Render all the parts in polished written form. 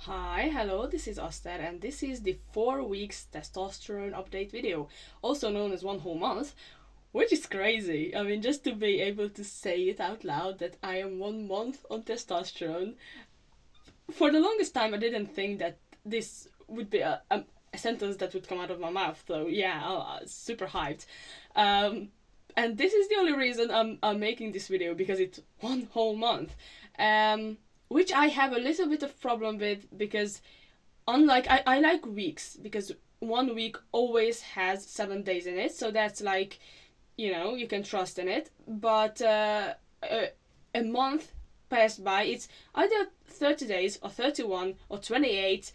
Hi, hello, this is Oster, and this is the 4 weeks testosterone update video, also known as 1 whole month, which is crazy. I mean, just to be able to say it out loud that I am 1 month on testosterone. For the longest time, I didn't think that this would be a sentence that would come out of my mouth, so yeah, super hyped. And this is the only reason I'm making this video, because it's 1 whole month. Which I have a little bit of problem with, because unlike I like weeks, because 1 week always has 7 days in it, so that's like, you can trust in it. But a month passed by, it's either 30 days or 31 or 28.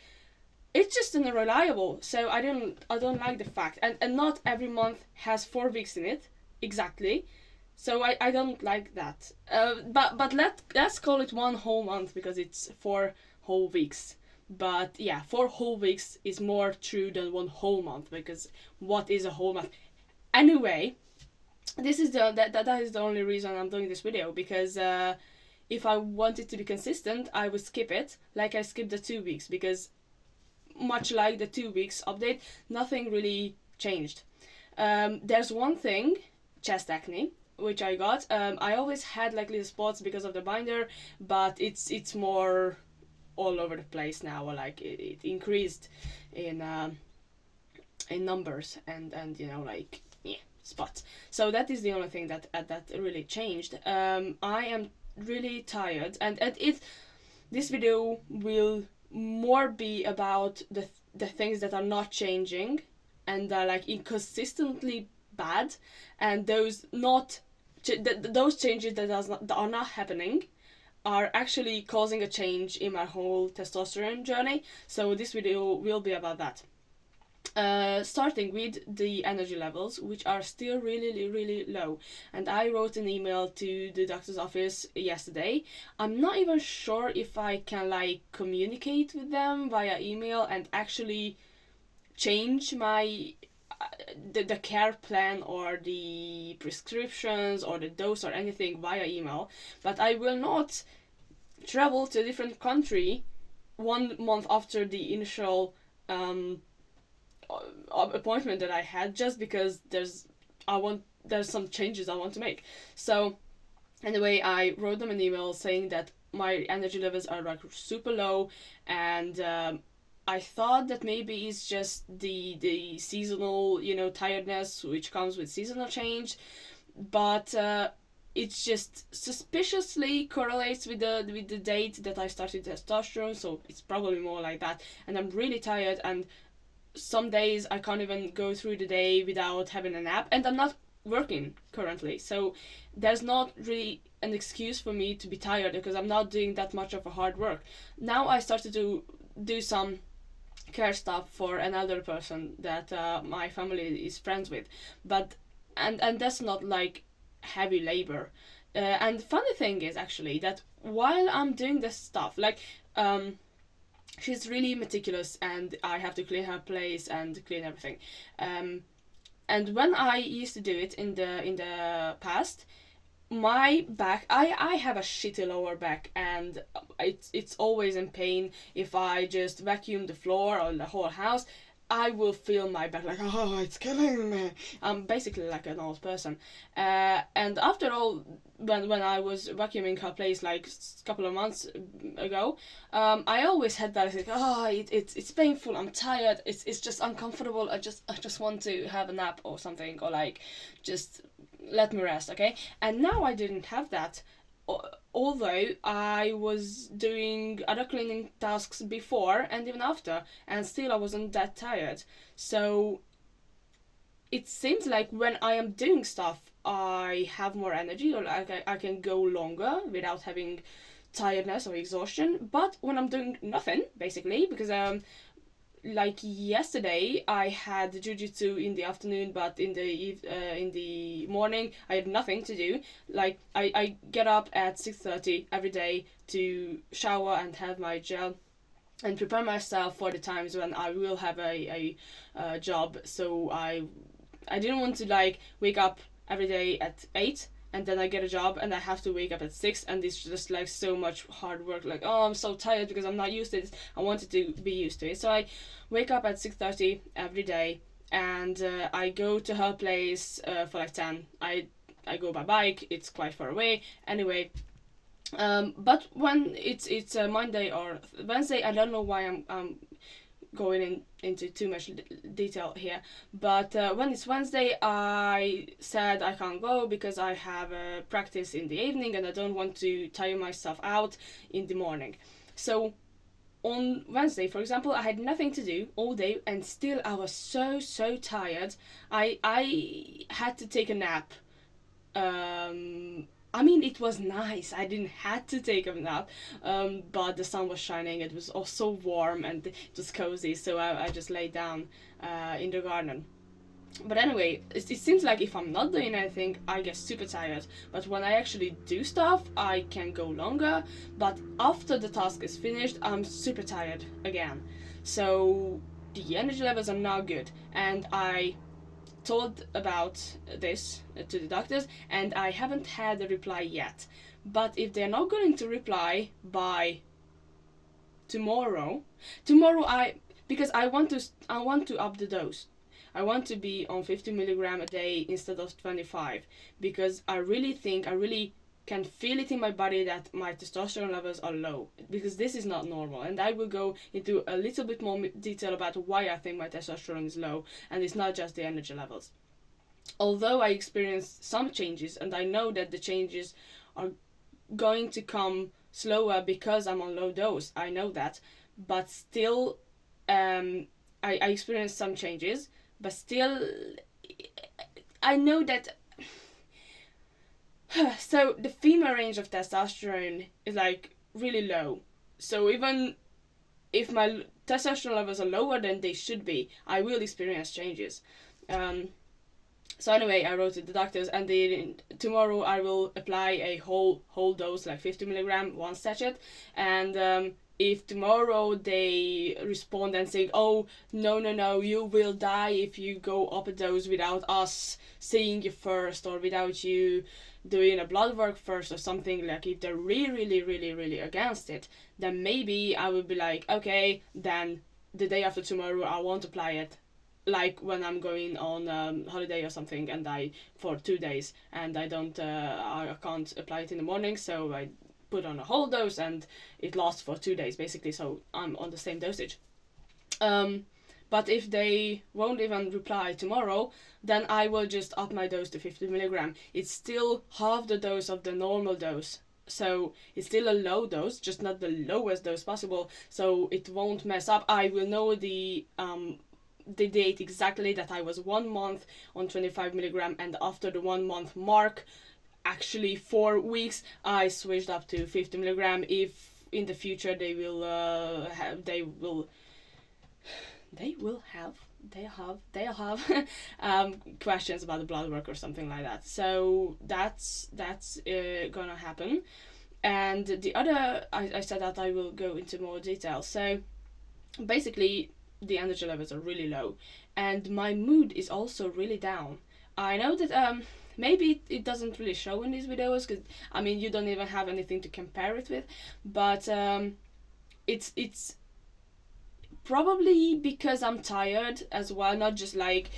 It's just unreliable, so I don't like the fact, and not every month has 4 weeks in it exactly. So I don't like that. But let's call it 1 whole month, because it's 4 whole weeks. But yeah, 4 whole weeks is more true than 1 whole month, because what is a whole month? Anyway, this is that is the only reason I'm doing this video, because if I wanted to be consistent, I would skip it, like I skipped the 2 weeks, because much like the 2 weeks update, nothing really changed. There's one thing, chest acne, which I got. I always had like little spots because of the binder, but it's more all over the place now. Like it increased in numbers, and like, yeah, spots. So that is the only thing that really changed. I am really tired, and this video will more be about the things that are not changing, and are like inconsistently bad, and those changes that are not happening are actually causing a change in my whole testosterone journey. So this video will be about that. Starting with the energy levels, which are still really, really low. And I wrote an email to the doctor's office yesterday. I'm not even sure if I can like communicate with them via email and actually change my the care plan or the prescriptions or the dose or anything via email. But I will not travel to a different country 1 month after the initial appointment that I had, just because there's some changes I want to make. So anyway, I wrote them an email saying that my energy levels are like super low, and I thought that maybe it's just the seasonal, tiredness which comes with seasonal change, but it's just suspiciously correlates with the date that I started testosterone, so it's probably more like that. And I'm really tired, and some days I can't even go through the day without having a nap, and I'm not working currently, so there's not really an excuse for me to be tired, because I'm not doing that much of a hard work. Now I started to do some care stuff for an elder person that my family is friends with, but and that's not like heavy labor. And funny thing is actually that while I'm doing this stuff, like she's really meticulous, and I have to clean her place and clean everything. And when I used to do it in the past, my back, I have a shitty lower back, and it's always in pain. If I just vacuum the floor or the whole house, I will feel my back like, oh, it's killing me. I'm basically like an old person. And after all, when I was vacuuming her place like a couple of months ago, I always had that like, oh, it's painful, I'm tired, it's just uncomfortable, I just want to have a nap or something, or like just let me rest, okay? And now I didn't have that, although I was doing other cleaning tasks before and even after, and still I wasn't that tired. So it seems like when I am doing stuff, I have more energy, or like I can go longer without having tiredness or exhaustion. But when I'm doing nothing, basically, because like yesterday I had jujitsu in the afternoon, but in the morning I had nothing to do. Like I get up at 6:30 every day to shower and have my gel and prepare myself for the times when I will have a job. So I didn't want to like wake up every day at 8 and then I get a job and I have to wake up at 6, and it's just like so much hard work. Like, oh, I'm so tired because I'm not used to it. I wanted to be used to it. So I wake up at 6:30 every day, and I go to her place for like 10. I go by bike. It's quite far away. Anyway, but when it's Monday or Wednesday, I don't know why I'm going into too much detail here, but when it's Wednesday, I said I can't go because I have a practice in the evening and I don't want to tire myself out in the morning. So on Wednesday, for example, I had nothing to do all day, and still I was so tired. I had to take a nap. I mean, it was nice. I didn't have to take a nap, but the sun was shining. It was also warm and it was cozy, so I just lay down in the garden. But anyway, it seems like if I'm not doing anything, I get super tired. But when I actually do stuff, I can go longer. But after the task is finished, I'm super tired again. So the energy levels are not good, and I told about this to the doctors, and I haven't had a reply yet. But if they're not going to reply by tomorrow, because I want to up the dose. I want to be on 50 milligram a day instead of 25, because I really can feel it in my body that my testosterone levels are low, because this is not normal. And I will go into a little bit more detail about why I think my testosterone is low, and it's not just the energy levels. Although I experienced some changes, and I know that the changes are going to come slower because I'm on low dose, I know that, but still I experienced some changes, but still I know that. So the female range of testosterone is like really low. So even if my testosterone levels are lower than they should be, I will experience changes. So anyway, I wrote to the doctors, and tomorrow I will apply a whole dose, like 50 milligram, one sachet. And if tomorrow they respond and say, oh, no, you will die if you go up a dose without us seeing you first, or without you doing a blood work first or something, like if they're really against it, then maybe I will be like, okay, then the day after tomorrow I won't apply it, like when I'm going on holiday or something, and for 2 days, and I can't apply it in the morning, so I put on a whole dose and it lasts for 2 days basically, so I'm on the same dosage. But if they won't even reply tomorrow, then I will just up my dose to 50 milligram. It's still half the dose of the normal dose. So it's still a low dose, just not the lowest dose possible, so it won't mess up. I will know the date exactly that I was 1 month on 25 milligram, and after the 1 month mark, actually 4 weeks, I switched up to 50 milligram. If in the future they have questions about the blood work or something like that. So that's gonna happen. And the other, I said that I will go into more detail. So basically, the energy levels are really low, and my mood is also really down. I know that maybe it doesn't really show in these videos, because I mean you don't even have anything to compare it with, but it's probably because I'm tired as well, not just like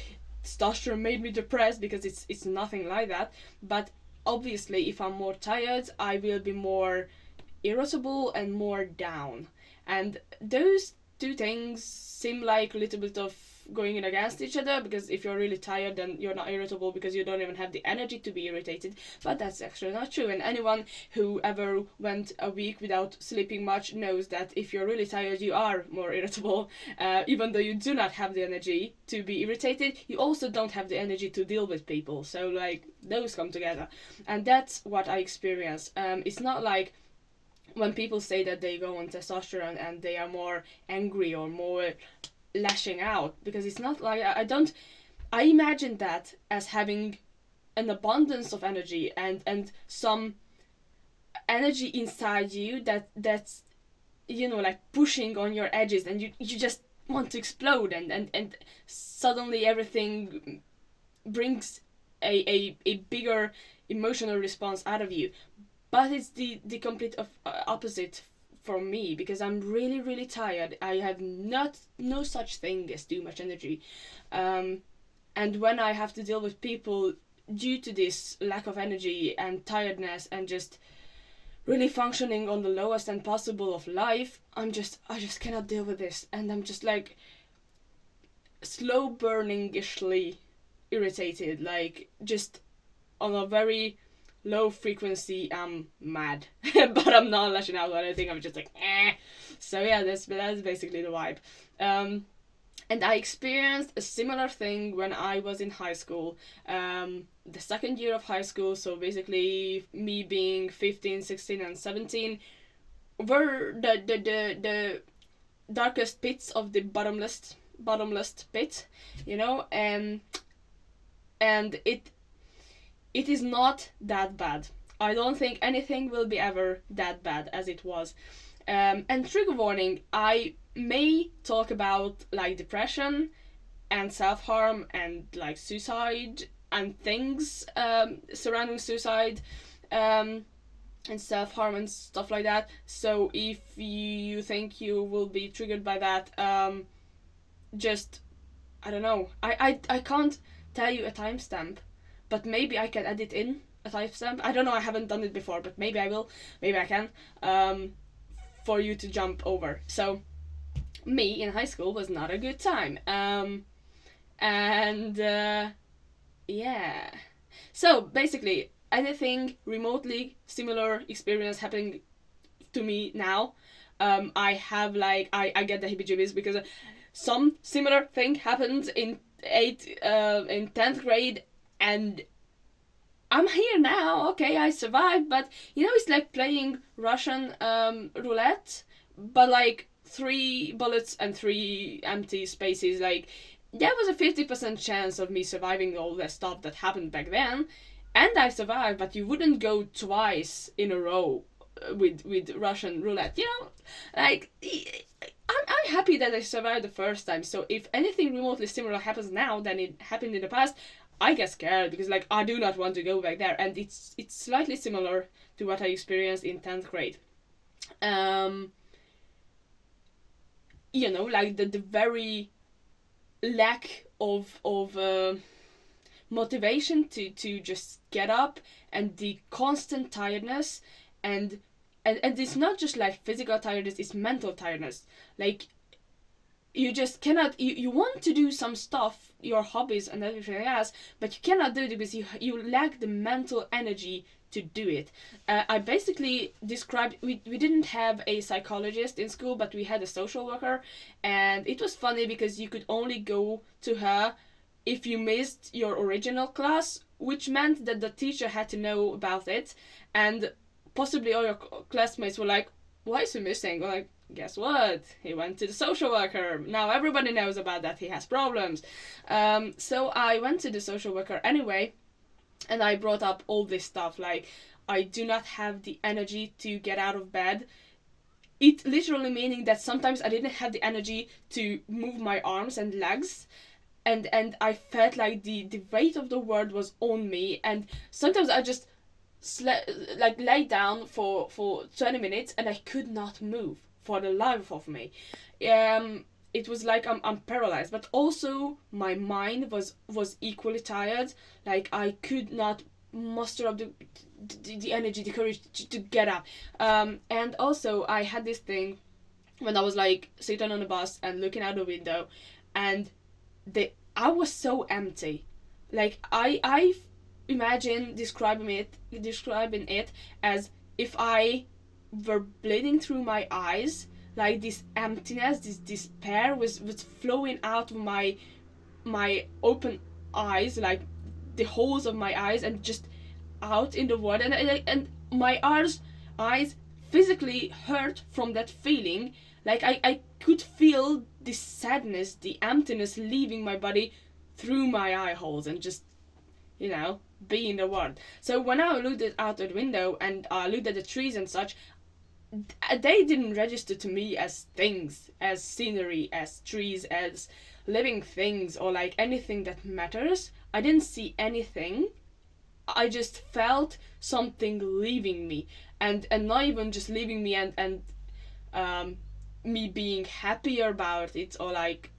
testosterone made me depressed, because it's nothing like that. But obviously if I'm more tired, I will be more irritable and more down, and those two things seem like a little bit of going in against each other, because if you're really tired, then you're not irritable because you don't even have the energy to be irritated. But that's actually not true, and anyone who ever went a week without sleeping much knows that if you're really tired, you are more irritable. Even though you do not have the energy to be irritated, you also don't have the energy to deal with people. So like those come together, and that's what I experience. It's not like when people say that they go on testosterone and they are more angry or more lashing out, because it's not like I imagine that as having an abundance of energy and some energy inside you that's like pushing on your edges, and you just want to explode, and suddenly everything brings a bigger emotional response out of you. But it's the complete opposite for me, because I'm really, really tired. I have no such thing as too much energy. And when I have to deal with people due to this lack of energy and tiredness and just really functioning on the lowest end possible of life, I just cannot deal with this. And I'm just like slow burning-ishly irritated, like just on a very low frequency. I'm mad, but I'm not lashing out or anything. I'm just like, eh. So yeah, that's basically the vibe. And I experienced a similar thing when I was in high school. The second year of high school, so basically me being 15, 16, and 17, were the darkest pits of the bottomless pit, you know, and it is not that bad. I don't think anything will be ever that bad as it was. And trigger warning, I may talk about like depression and self-harm and like suicide and things surrounding suicide and self-harm and stuff like that. So if you think you will be triggered by that, just, I don't know, I can't tell you a timestamp, but maybe I can edit in a timestamp. I don't know, I haven't done it before, but maybe I will, maybe I can, for you to jump over. So me in high school was not a good time. Yeah. So basically, anything remotely similar experience happening to me now, I have like, I get the heebie-jeebies, because some similar thing happened in 10th grade, and I'm here now. Okay, I survived, but you know, it's like playing Russian roulette, but like 3 bullets and 3 empty spaces. Like, there was a 50% chance of me surviving all the stuff that happened back then, and I survived. But you wouldn't go twice in a row with Russian roulette, you know. Like, I'm happy that I survived the first time. So if anything remotely similar happens now than it happened in the past, I get scared, because like I do not want to go back there. And it's slightly similar to what I experienced in 10th grade. You know, like the very lack of motivation to just get up, and the constant tiredness, and it's not just like physical tiredness, it's mental tiredness. Like, you just cannot, you want to do some stuff, your hobbies and everything else, but you cannot do it because you lack the mental energy to do it. I basically described, we didn't have a psychologist in school, but we had a social worker, and it was funny because you could only go to her if you missed your original class, which meant that the teacher had to know about it, and possibly all your classmates were like, why is he missing? We're like, guess what? He went to the social worker. Now everybody knows about that. He has problems. So I went to the social worker anyway, and I brought up all this stuff. Like, I do not have the energy to get out of bed. It literally meaning that sometimes I didn't have the energy to move my arms and legs. And I felt like the weight of the world was on me. And sometimes I just lay down for 20 minutes and I could not move for the life of me. It was like I'm paralyzed, but also my mind was equally tired. Like, I could not muster up the energy, the courage to get up. And also I had this thing when I was like sitting on the bus and looking out the window, and I was so empty. Like, I imagine describing it as if I were bleeding through my eyes, like this emptiness, this despair was flowing out of my open eyes, like the holes of my eyes, and just out in the world, and my eyes physically hurt from that feeling. Like, I could feel the sadness, the emptiness leaving my body through my eye holes, and just, you know, be in the world. So when I looked out the window and I looked at the trees and such, they didn't register to me as things, as scenery, as trees, as living things, or like anything that matters. I didn't see anything. I just felt something leaving me, and not even just leaving me, and me being happier about it, or like,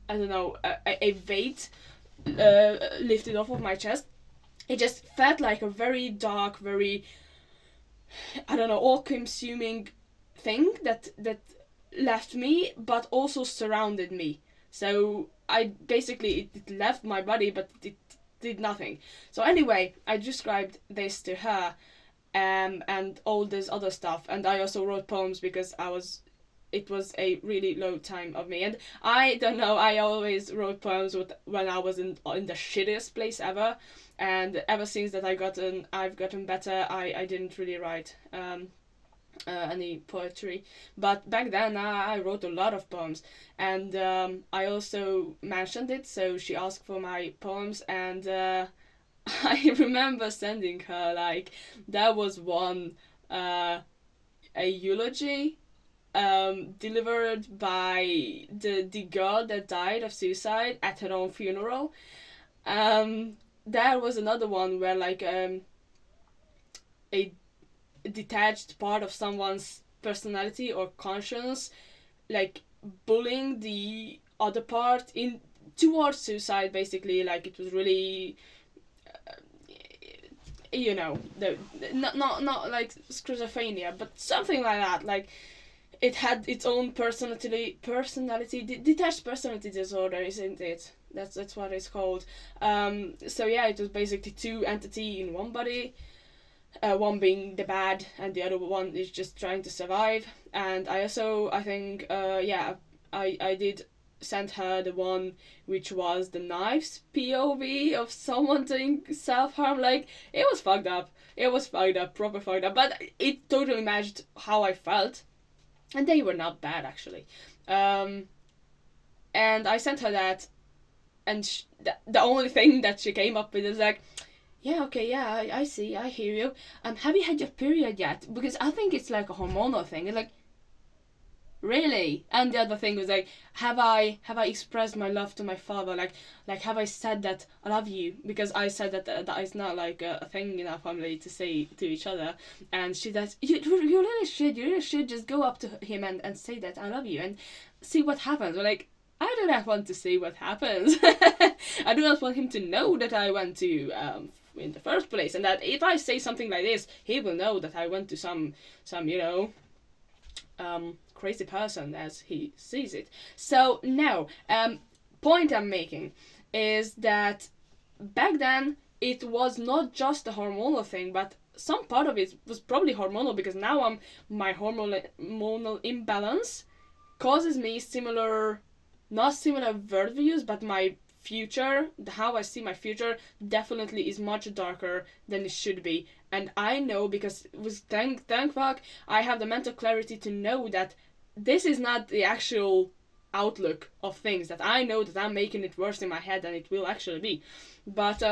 I don't know, a weight lifted off of my chest. It just felt like a very dark, very, I don't know, all-consuming thing that left me, but also surrounded me. So I basically, it left my body, but it did nothing. So anyway, I described this to her, and all this other stuff, and I also wrote poems because it was a really low time of me, and I don't know, I always wrote poems when I was in the shittiest place ever, and ever since that I've gotten better. I didn't really write any poetry, but back then I wrote a lot of poems, and I also mentioned it, so she asked for my poems, and I remember sending her, like, there was one, a eulogy delivered by the girl that died of suicide at her own funeral. There was another one where, like, a detached part of someone's personality or conscience, like, bullying the other part in towards suicide, basically. Like, it was really, you know, not like schizophrenia, but something like that. Like, it had its own personality, detached personality disorder, isn't it? That's what it's called. So yeah, it was basically two entities in one body, one being the bad, and the other one is just trying to survive. And I also, I think, I did send her the one which was the knives POV of someone doing self-harm. Like, it was fucked up. It was fucked up, proper fucked up, but it totally matched how I felt. And they were not bad, actually. And I sent her that, and the only thing that she came up with is like, yeah, okay, yeah, I see, I hear you. Have you had your period yet? Because I think it's like a hormonal thing. It's like, really? And the other thing was like, have I expressed my love to my father? Like have I said that I love you? Because I said that is not like a thing in our family to say to each other. And she says, you really should just go up to him and say that I love you and see what happens. We're like, I do not want to see what happens. I do not want him to know that I went to in the first place, and that if I say something like this, he will know that I went to some crazy person as he sees it. So now, point I'm making is that back then it was not just a hormonal thing, but some part of it was probably hormonal, because now my hormonal imbalance causes me not similar worldviews, but my future, how I see my future, definitely is much darker than it should be. And I know, because thank fuck, I have the mental clarity to know that this is not the actual outlook of things, that I know that I'm making it worse in my head than it will actually be. But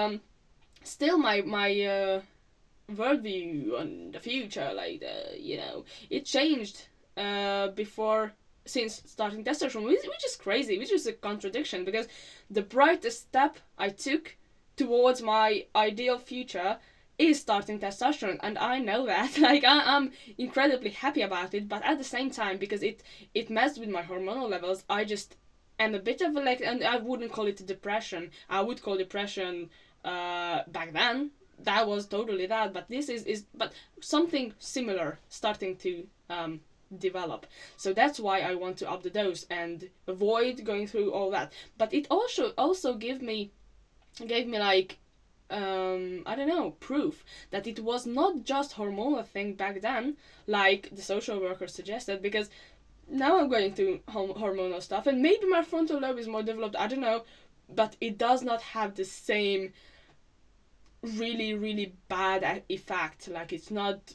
still my worldview on the future, like, it changed since starting testosterone, which is crazy, which is a contradiction, because the brightest step I took towards my ideal future is starting testosterone, and I know that. Like, I'm incredibly happy about it, but at the same time, because it messed with my hormonal levels, I just am a bit of a, like, and I wouldn't call it depression. I would call depression back then. That was totally that, but this is but something similar starting to develop. So that's why I want to up the dose and avoid going through all that. But it also gave me like, I don't know, proof that it was not just hormonal thing back then, like the social worker suggested, because now I'm going through hormonal stuff, and maybe my frontal lobe is more developed, I don't know, but it does not have the same really, really bad effect. Like, it's not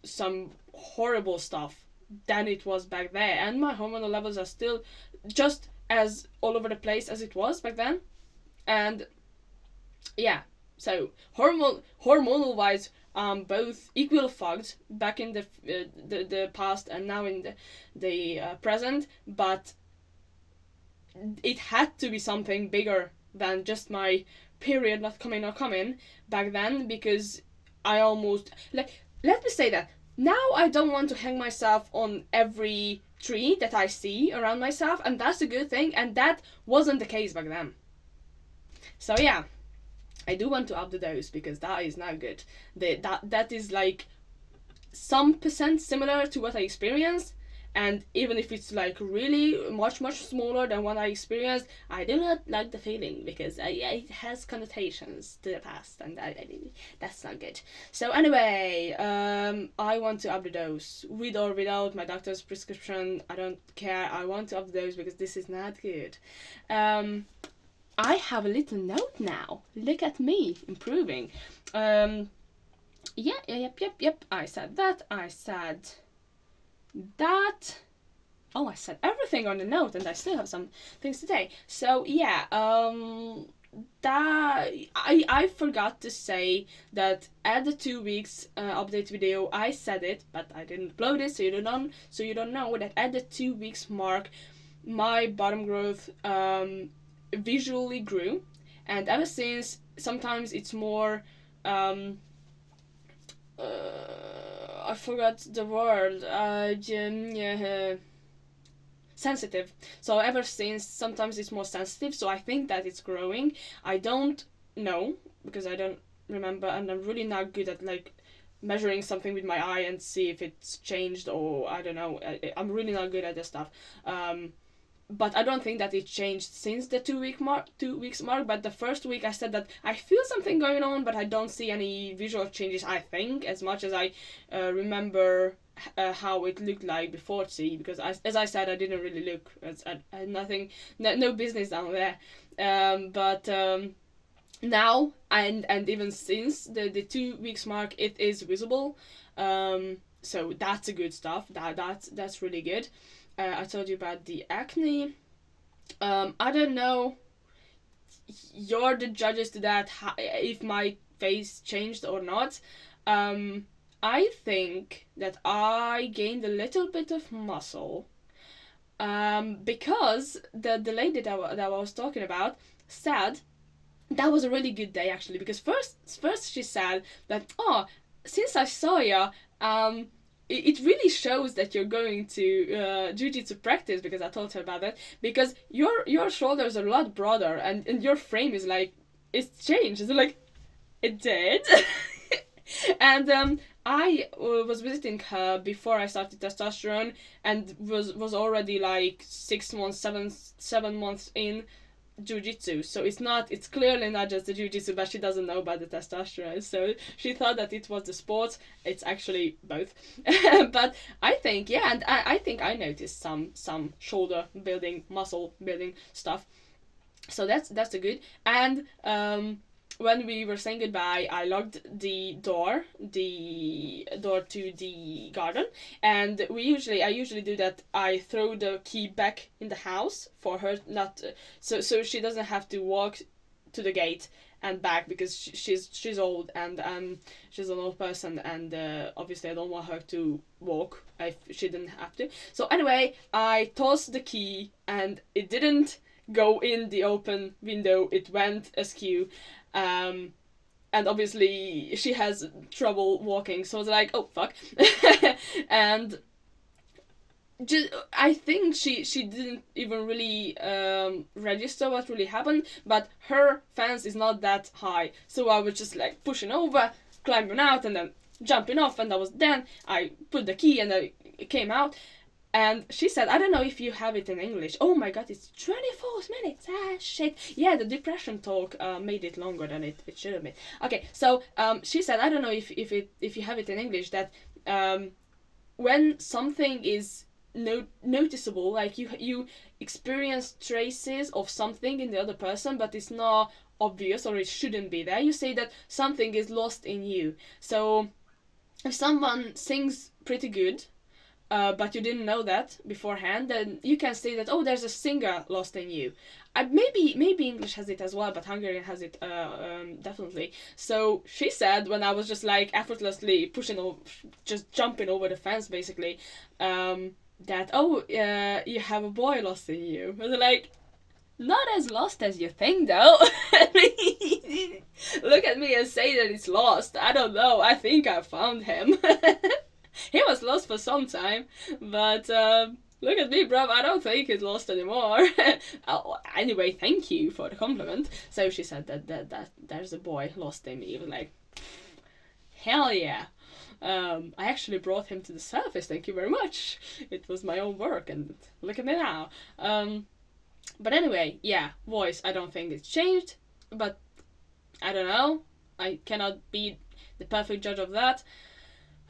some horrible stuff than it was back there, and my hormonal levels are still just as all over the place as it was back then. And yeah, so hormonal wise, both equal fucked back in the past and now in the present, but it had to be something bigger than just my period not coming back then, because I almost, like, let me say that now I don't want to hang myself on every tree that I see around myself, and that's a good thing, and that wasn't the case back then. So yeah, I do want to up the dose, because that is not good. That is like some percent similar to what I experienced, and even if it's like really much smaller than what I experienced, I do not like the feeling, because it has connotations to the past, and that's not good. So anyway, I want to up the dose, with or without my doctor's prescription. I don't care. I want to up the dose because this is not good. I have a little note now. Look at me improving. Yep. I said that. Oh, I said everything on the note, and I still have some things to say. So yeah, that I forgot to say that at the 2 weeks update video I said it, but I didn't upload it, so you don't know that at the 2 weeks mark, my bottom growth visually grew, and ever since, sometimes it's more I forgot the word. Sensitive. So ever since, sometimes it's more sensitive. So I think that it's growing. I don't know, because I don't remember, and I'm really not good at like measuring something with my eye and see if it's changed, or I don't know. I'm really not good at this stuff. But I don't think that it changed since the 2 weeks mark. But the first week I said that I feel something going on, but I don't see any visual changes, I think, as much as I remember how it looked like before T, because as I said, I didn't really look. I had nothing, no business down there. But now, and even since the 2 weeks mark, it is visible. So that's a good stuff. That's really good. I told you about the acne. I don't know. You're the judges to that, if my face changed or not. I think that I gained a little bit of muscle. Because the lady that I was talking about said that was a really good day, actually. Because first she said that, oh, since I saw you, it really shows that you're going to jiu-jitsu practice, because I told her about that, because your shoulders are a lot broader, and your frame is like, it's changed. It's like, it did. And I was visiting her before I started testosterone, and was already like 6 months, seven months in jiu-jitsu. So it's clearly not just the jiu-jitsu, but she doesn't know about the testosterone, so she thought that it was the sport. It's actually both. But I think, yeah, and I think I noticed some shoulder building, muscle building stuff, so that's a good. And when we were saying goodbye, I locked the door to the garden, and I usually do that. I throw the key back in the house for her, not so she doesn't have to walk to the gate and back, because she's old, and she's an old person, and obviously I don't want her to walk if she didn't have to. So anyway, I tossed the key, and it didn't go in the open window, it went askew. And obviously she has trouble walking, so it's like, oh fuck. And I think she didn't even really register what really happened, but her fence is not that high, so I was just like pushing over, climbing out, and then jumping off, and then I put the key, and I came out. And she said, I don't know if you have it in English. Oh my god, it's 24 minutes. Ah, shit. Yeah, the depression talk made it longer than it should have been. Okay, so she said, I don't know if you have it in English, that when something is noticeable, like you experience traces of something in the other person, but it's not obvious, or it shouldn't be there, you say that something is lost in you. So if someone sings pretty good, but you didn't know that beforehand, then you can say that, oh, there's a singer lost in you. Maybe English has it as well, but Hungarian has it definitely. So she said, when I was just like effortlessly just jumping over the fence, basically, that, oh, you have a boy lost in you. I was like, Not as lost as you think, though. Look at me and say that it's lost. I don't know. I think I found him. He was lost for some time, but look at me, bruv. I don't think he's lost anymore. Oh, anyway, thank you for the compliment. So she said that there's a boy lost in me. He was like, hell yeah. I actually brought him to the surface. Thank you very much. It was my own work, and look at me now. But anyway, yeah, voice. I don't think it's changed, but I don't know. I cannot be the perfect judge of that.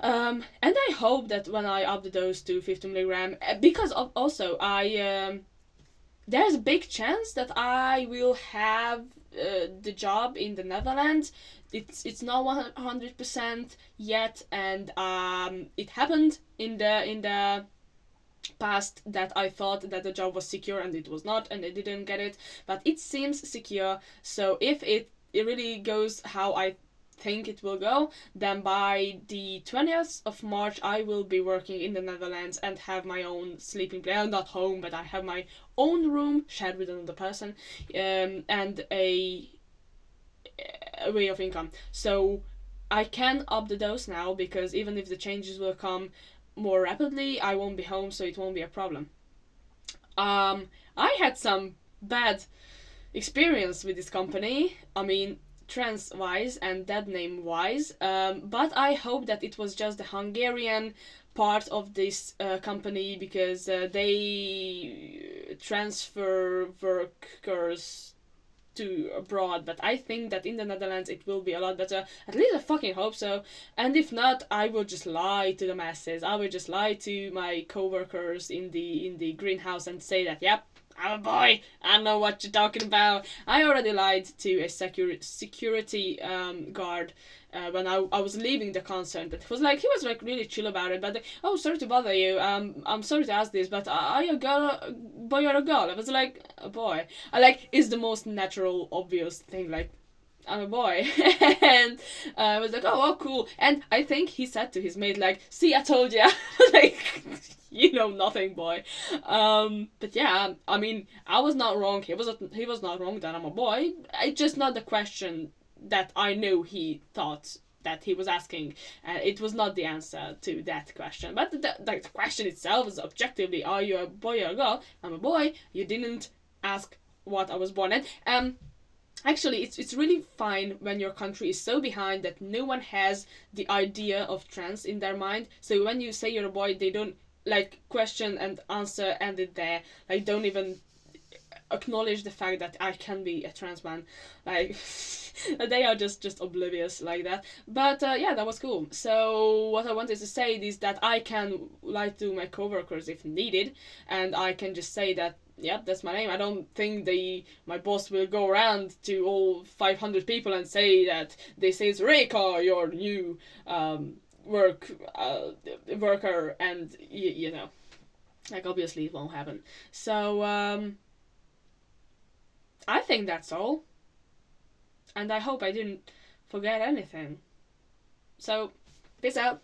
And I hope that when I up the dose to 50 milligram, because also there's a big chance that I will have the job in the Netherlands. It's not 100% yet, and it happened in the past that I thought that the job was secure and it was not, and I didn't get it. But it seems secure. So if it really goes how I think it will go, then by the 20th of March I will be working in the Netherlands and have my own sleeping place. Not home, but I have my own room shared with another person, and a way of income. So I can up the dose now, because even if the changes will come more rapidly, I won't be home, so it won't be a problem. I had some bad experience with this company. I mean, trans wise and dead name wise, but I hope that it was just the Hungarian part of this company, because they transfer workers to abroad. But I think that in the Netherlands it will be a lot better. At least I fucking hope so. And if not, I will just lie to the masses. I will just lie to my co-workers in the greenhouse and say that, yep, I'm a boy. I know what you're talking about. I already lied to a security guard when I was leaving the concert. It was like, he was like really chill about it. But oh, sorry to bother you. I'm sorry to ask this, but are you a girl, boy or a girl? I was like, a boy. I like, is the most natural, obvious thing. Like, I'm a boy. And I was like, oh, cool. And I think he said to his mate, like, see, I told you. Like, you know nothing, boy. But yeah, I mean, I was not wrong. He was not wrong that I'm a boy. It's just not the question that I knew he thought that he was asking. It was not the answer to that question. But the question itself is objectively, are you a boy or a girl? I'm a boy. You didn't ask what I was born in. Actually, it's really fine when your country is so behind that no one has the idea of trans in their mind. So when you say you're a boy, they don't like question and answer ended there. Like, don't even acknowledge the fact that I can be a trans man. Like, they are just oblivious like that. But yeah, that was cool. So what I wanted to say is that I can lie to my coworkers if needed, and I can just say that, yep, that's my name. I don't think my boss will go around to all 500 people and say that they say it's Reka, your new worker, and you know, like, obviously it won't happen. So I think that's all, and I hope I didn't forget anything. So peace out.